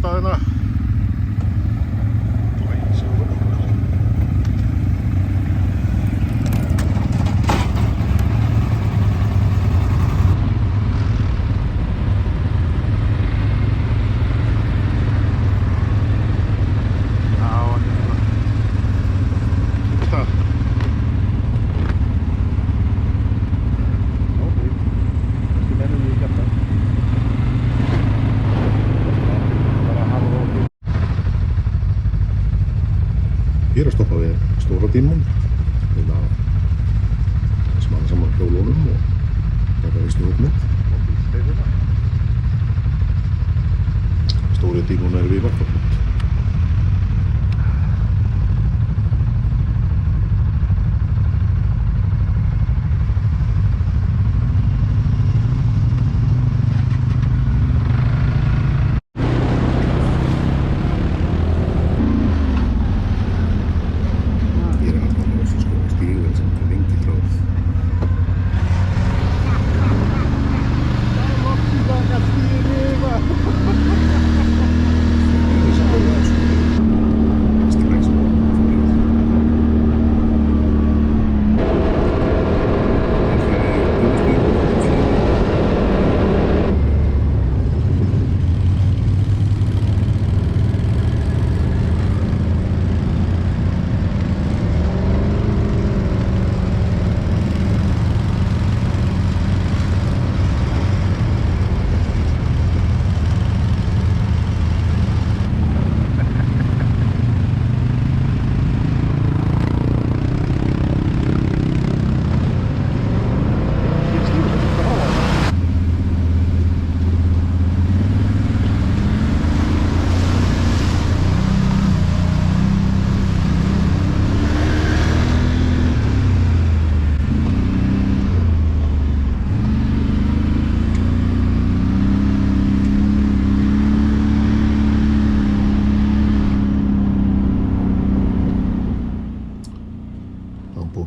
staðina. Ég er að stoppa við Stóra Dímon smána saman hjólunum og taka við snjókmynd. Stóri Dímon við Varkárfljót.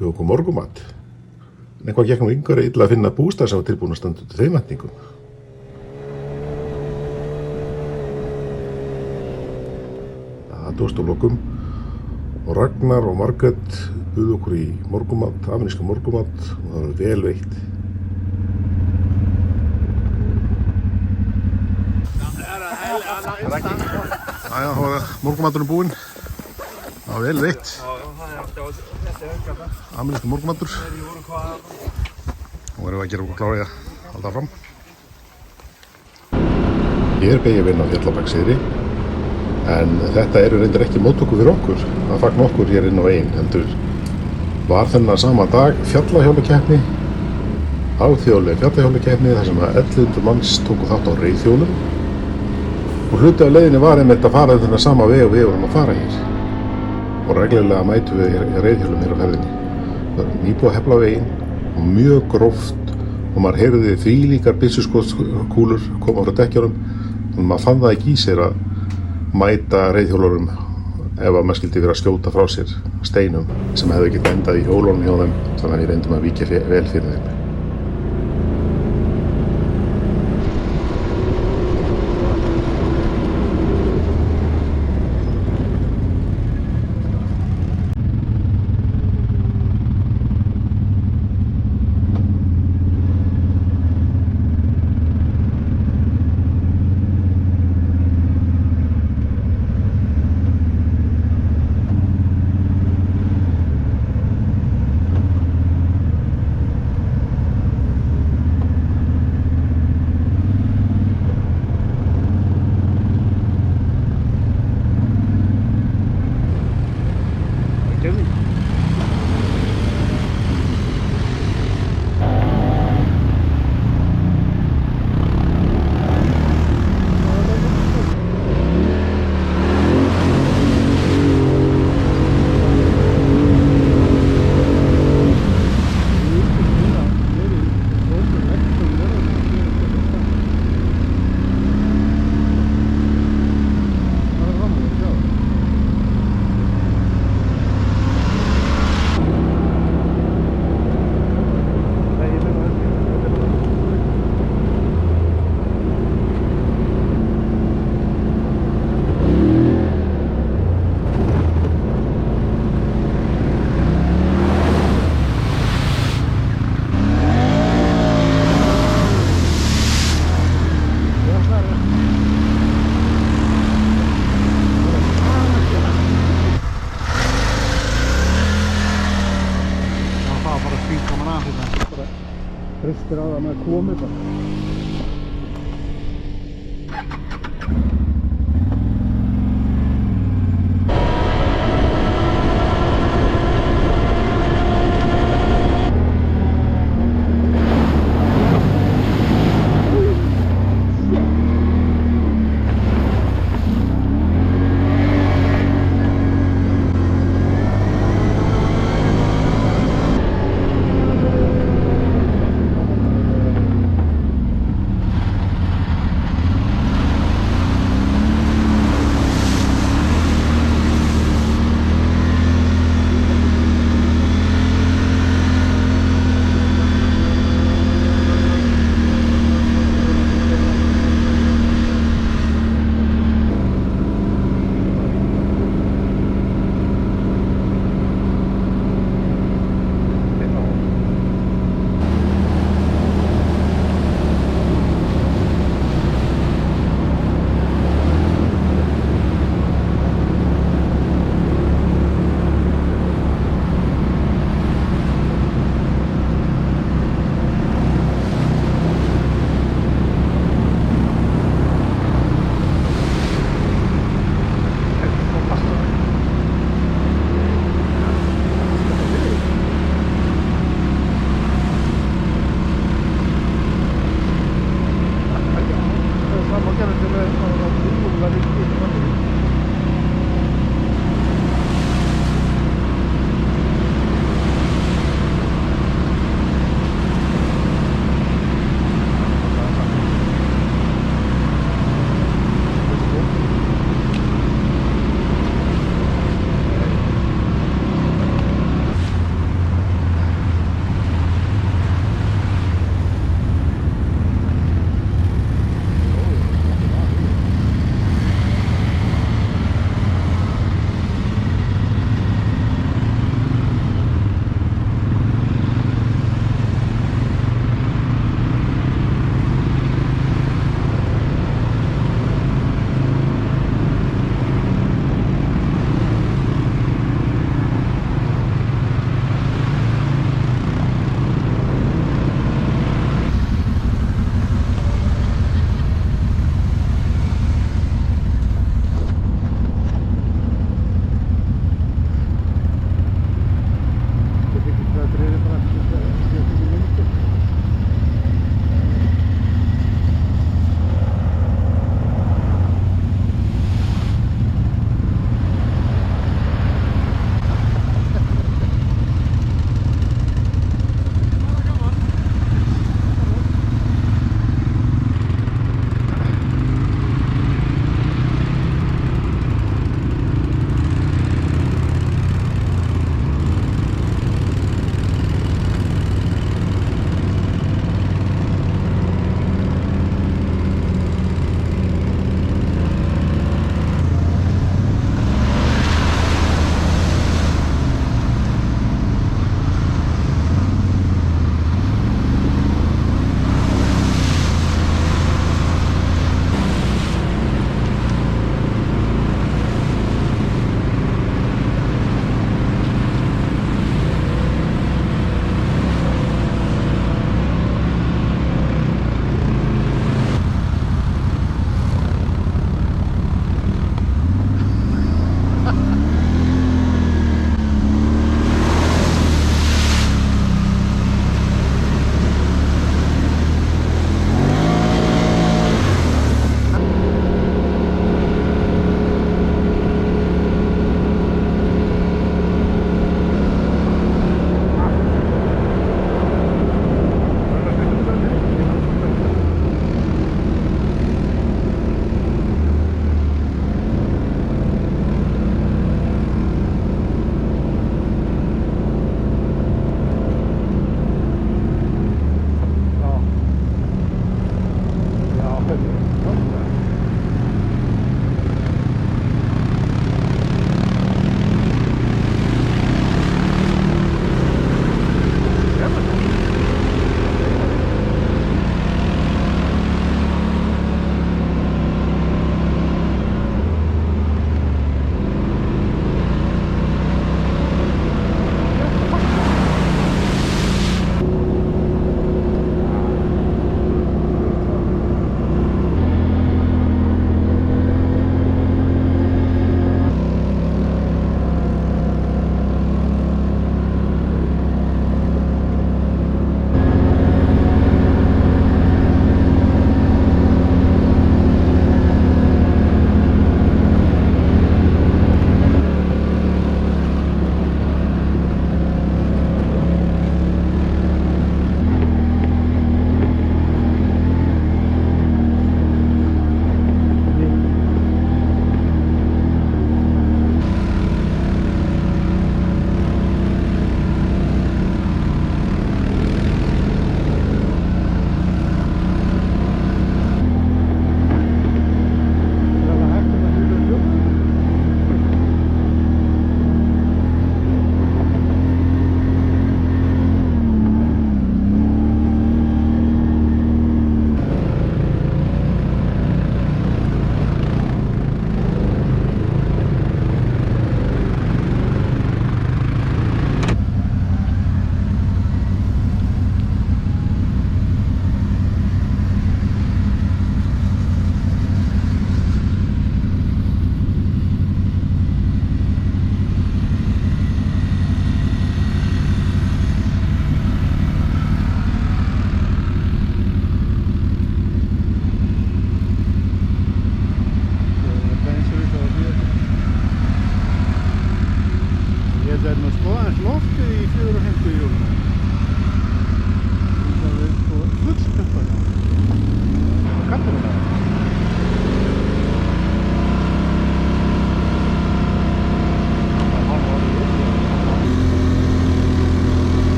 Búið okkur morgumat. En eitthvað gekk nú yngur illa að finna bústað sem var tilbúin að standa undir þeim væntingum. Það tókst á lokum og Ragnar og Margrét buðu okkur í morgumat, amerískan morgumat og það var vel veitt. Jæja, þá var morgumaturinn búinn. Það var vel veitt. Amerískur morgumatur. Nú erum við að gera okkur klára í að halda fram. Ég er beygja vinn á Fjallabak syðri en þetta eru reyndar ekki móttöku fyrir okkur að fagna okkur hér inn á veginn heldur var þennan sama dag fjallahjólakeppni, alþjóðleg fjallahjólakeppni þar sem 1100 manns tóku þátt á reiðhjólum og hluti af leiðinni var einmitt að fara þennan sama veg og við vorum að fara hér. Og reglulega mætum við reiðhjólum hér á ferðinni. Það var nýbúið að hefla veginn og mjög gróft og maður heyrði þvílíkar byssuskotskúlur koma frá dekkjunum og maður fann það ekki í sér að mæta reiðhjólurum ef að maður skildi vera að skjóta frá sér steinum sem hefði getað endað í hjólunum hjá þeim þannig að við reyndum að víkja vel fyrir þeim. hringa mann af hérna. Bara hristir á það með komi bara.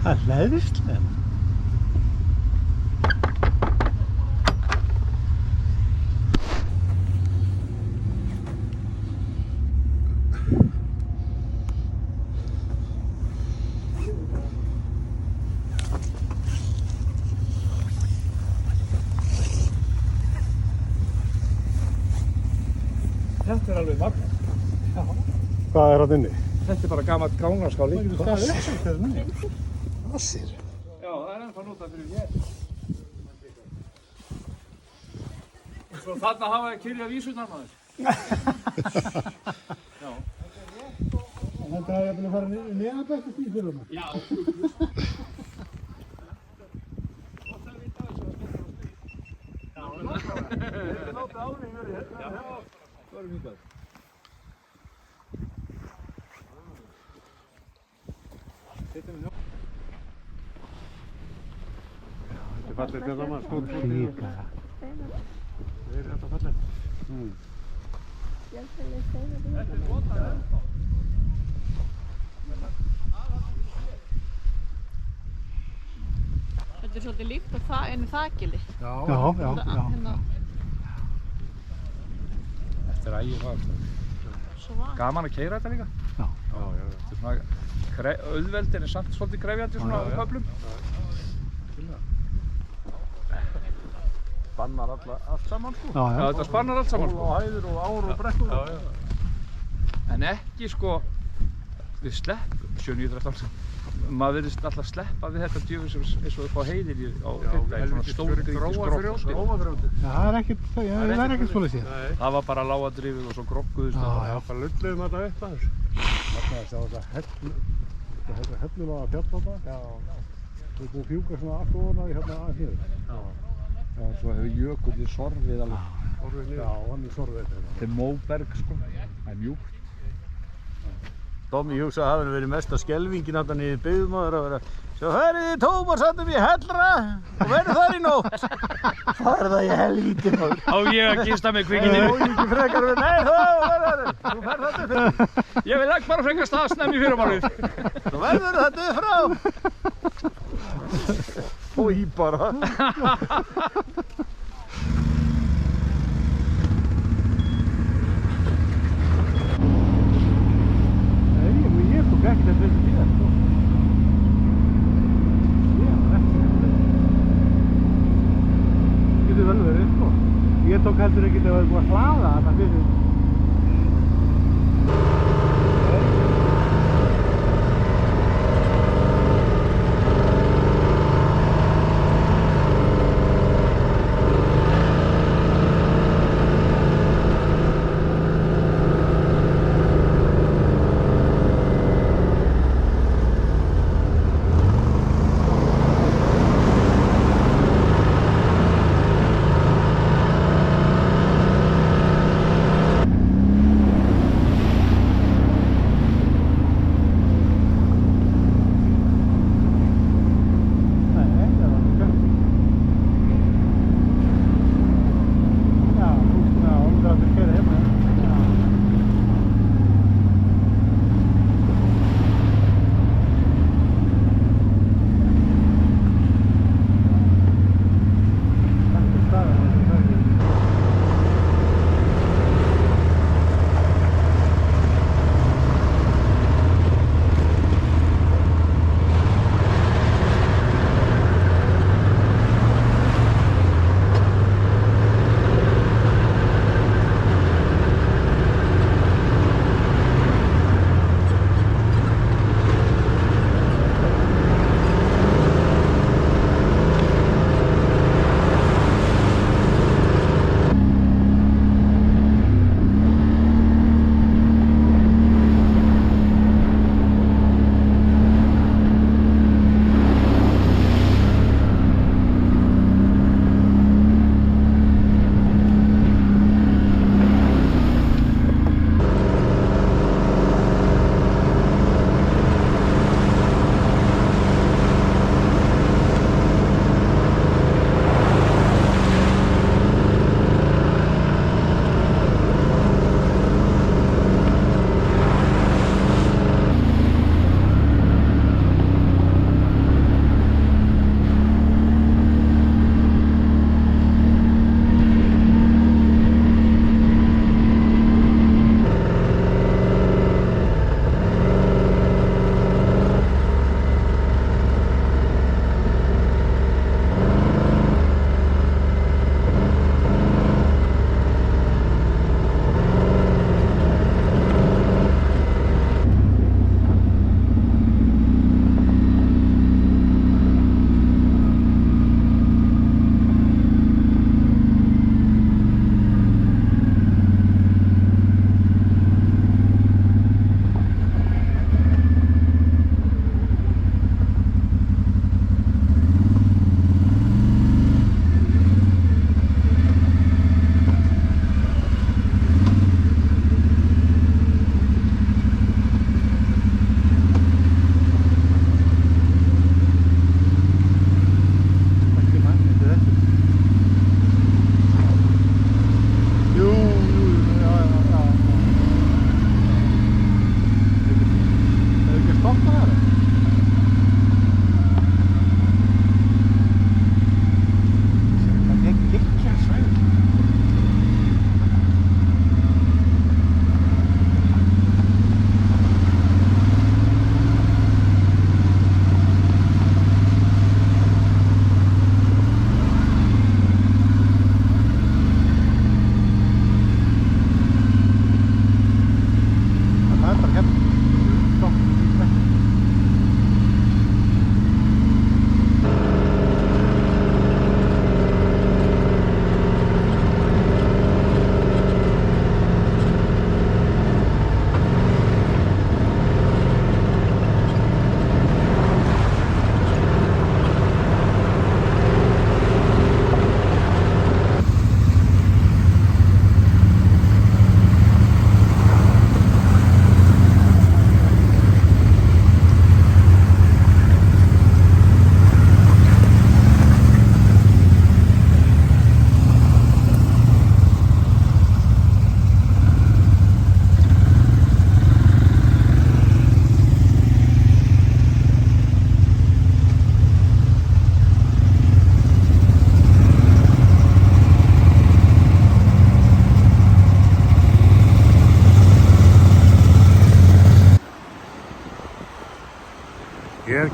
Það er hlæðislega. Þetta er alveg magna. Hvað er hann inni? Þetta er bara gamalt gángaskáli. Það getur staðið upp þegar það er. Assir. Já, það er ennþá notað fyrir hér. Og svo þarna hafa ég kyrja vísurnar maður. Já. Þetta er að fara neðanbætt í fyrir hana. Já. Þetta er fallegt þetta maður, skótt. Líka. Það er þetta fallegt. Þetta er svolítið líkt á einu þakili. Já. Hérna, Þetta er ægir fagst. svo var. Gaman að keyra þetta líka. Já. Þetta er svona auðveldin er samt svolítið krefjandi svona á köflum. Spannar allt saman sko. Já, þetta spannar allt saman Og sko. hæðir og ár og brekkur. En ekki sko, við sleppum, 7-9-13, maður verðist alltaf sleppa við þetta djöfis eins og upp á heiðir á fyrrdægin, svona stórgrýtis grófti. Grófagrjóti. Já, það er ekkert svolítið síðan. Nei. Það var bara lágadrifið og svo grogguðust Já, það. já. Það lulluðum þetta upp aðeins. Þarna að sjá þetta hellulaga fjallanda. Já. Þú er búið að fjúka svona allt ofan að hérna aðeins niður. Já, svo hefur jökullinn sorfið alveg. Orðið niður. Já, hann er sorfið þetta. Þetta er móberg sko, það er mjúkt. Tommi hugsaði að það hefði verið mesta skelvingin þarna niður í byggðum að vera svo hörðu þið Tómas þarna í Hellra og verður þar í nótt. Það er það í helvíti maður. Á ég að gista með kvikindinu? Ég ekki frekar við, nei þú ferð þetta fyrir. Ég vil ekki bara frekar staðsnæmi í fyrramálið. Þú verður þetta frá. Og í bara. Ég tók ekkert að þetta síðan, sko. Getur vel verið, sko. Ég tók heldur ekkert að það var búið að hlaða þarna fyrir.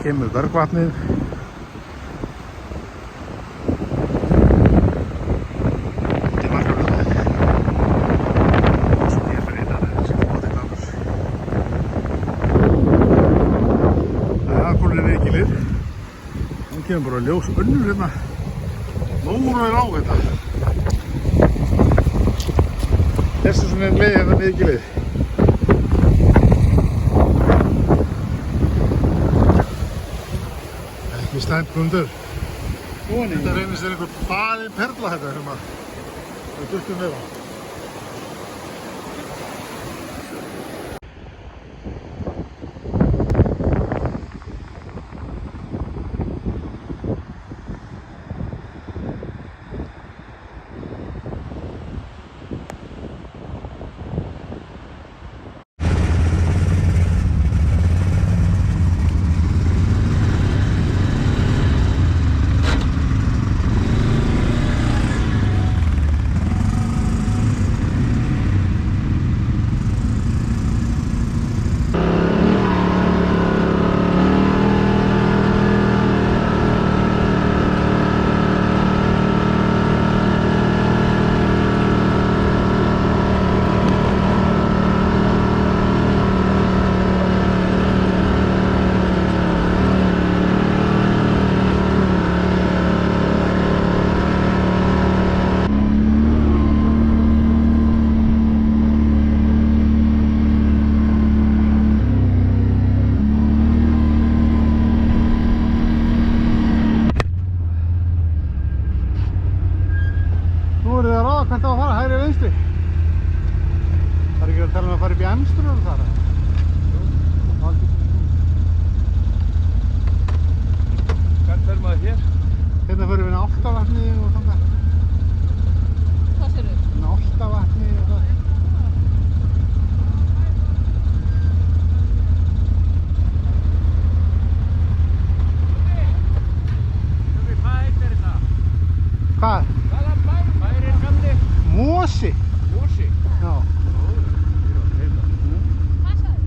kemur bergvatnið. Til Markarfljót. Svo hér fyrir innan þessi flóti dagur. Það er aðkólið Reykjavík. Nú kemur bara ljós önnur hérna. Nóra á þetta. Þessu svona leið hérna Reykjavík. Ekki slæmt Guðmundur. Þetta reynist einhver falin perla þetta sem við duttum með á. Hvert á að fara, hægri eða vinstri? Það er ekki að tala um að fara upp í Emstrur og þar? Hvert fer maður hér? Hérna förum við inn á Álftavatni og svona. Hvað sér við? Inn á Álftavatni og það. Hvað? Mosi? Mosi? Já. Hvað sagði?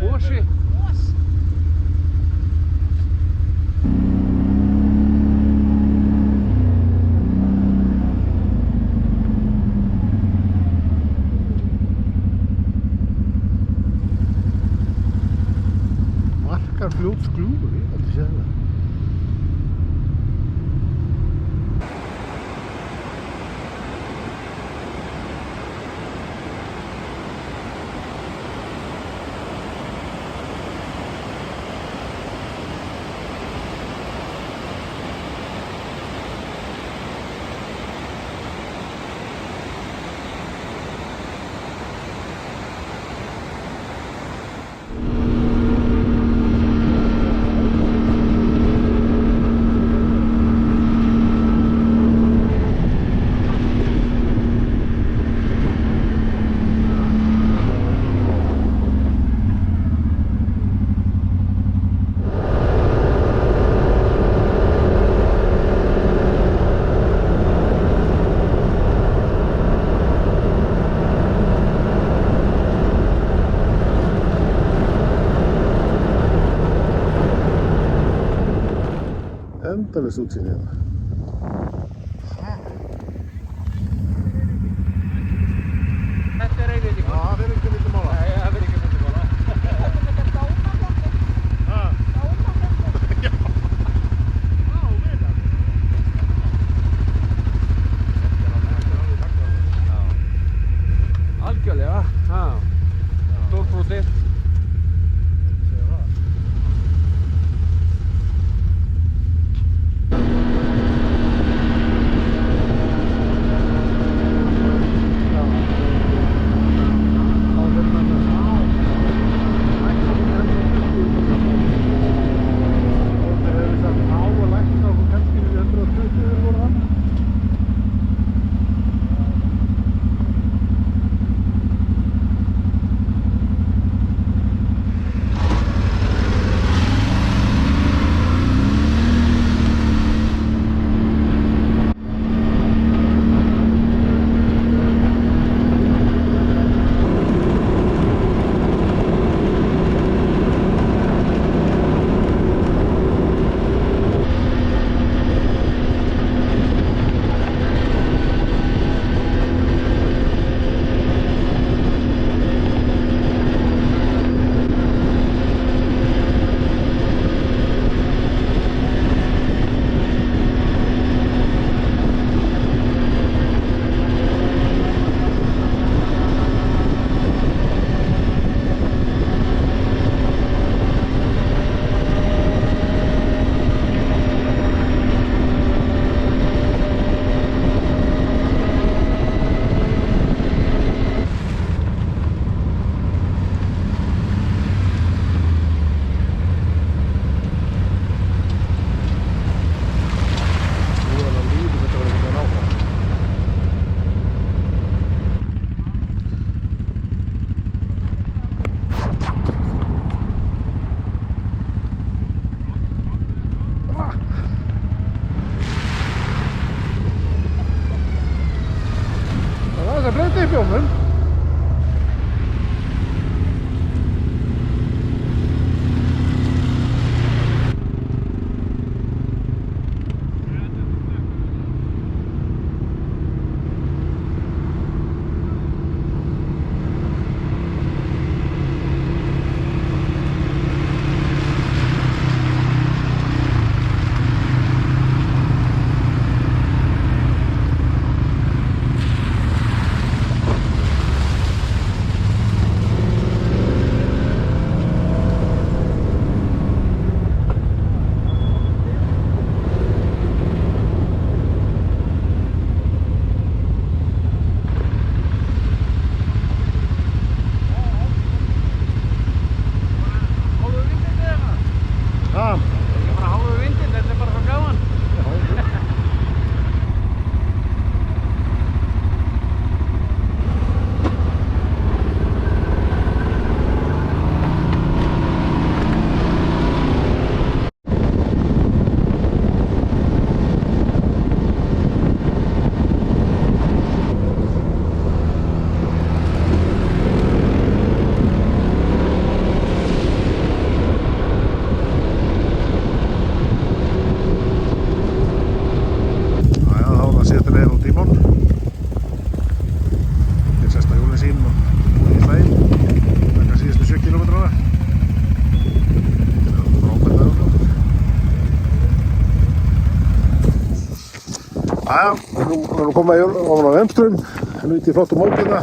Mosi? Mos. Markarfljótsgljúfur, ég hef aldrei séð það. Endalaust útsýni hérna. Þetta er Eilífur. Já, það fer ekki milli mála. Nei, það fer ekki milli mála. Þetta er Dómaflokkur. Ha? Dómaflokkur. Já. Já, við það. Algjörlega. Stórbrotið. Það Það er að breyta í bjónum. Jæja, nú erum við komið ofan á Vemström, nú út í flottum mókina.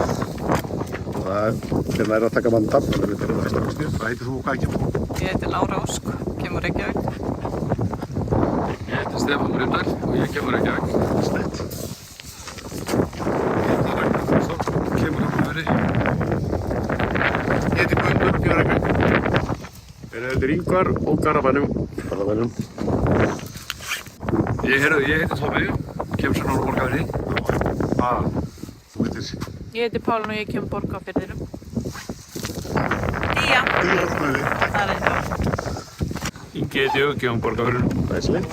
Það er hérna að taka mann tafn, það er þetta fyrsta kosti. Hvað heitir þú og hvað kemur? Ég heiti Lára Ósk, kemur Reykjavík. Ég heiti Stefán Brynjar og ég kemur Reykjavík. Snett. Ég heiti Ragnar Þórsson, kemur Hafnarfirði. Ég heiti Guðmundur, kemur Reykjavík. Ég heiti Ingvar og Garðabænum. Garðabænum. Ég heiti Tómi, kemur svo náttúrulega Borgarfirði. Þú heitir? Ég heiti Pálun og ég kemur Borgarfirðinum. Día. Día, Hafnarfirði. Það er það. Ingi heiti ég, kemur Borgarfirðinum. Næsleitt.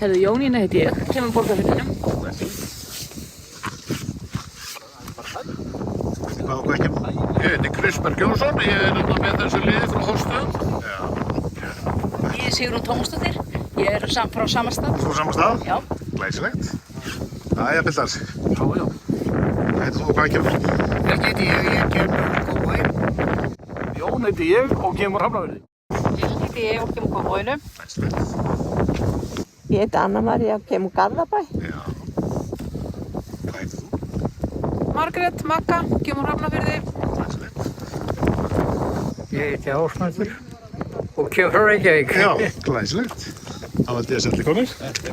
Herðu, Jónína heiti ég, kemur Borgarfirðinum. Hvað og hvað kemur? Ég heiti Kristberg Jónsson, ég er með þessu liði frá Hórstöðum. Ég er Sigrún Tómasdóttir, ég er frá sama stað. Þú saman stað? Já. Glæsilegt. Jæja, piltar. Já. Hvað heitir þú og hvað kemur? Ekki heiti ég kemur Kópavogi. Jón heiti ég og kemur Hafnarfirði. Lill heiti ég og kemur Kópavoginum. Næsleitt. Ég heiti Anna-María og kemur Garðabæ. Já. Hvað heitir þú? Margrét Magga, kemur Hafnarfirði. Næsleitt. Ég heiti Ásmundur og kemur frá Reykjavík. Já, glæsilegt. Það var þetta að setja konir.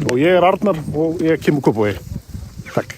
Og ég er Arnar og ég kemur Kópavogi. Takk.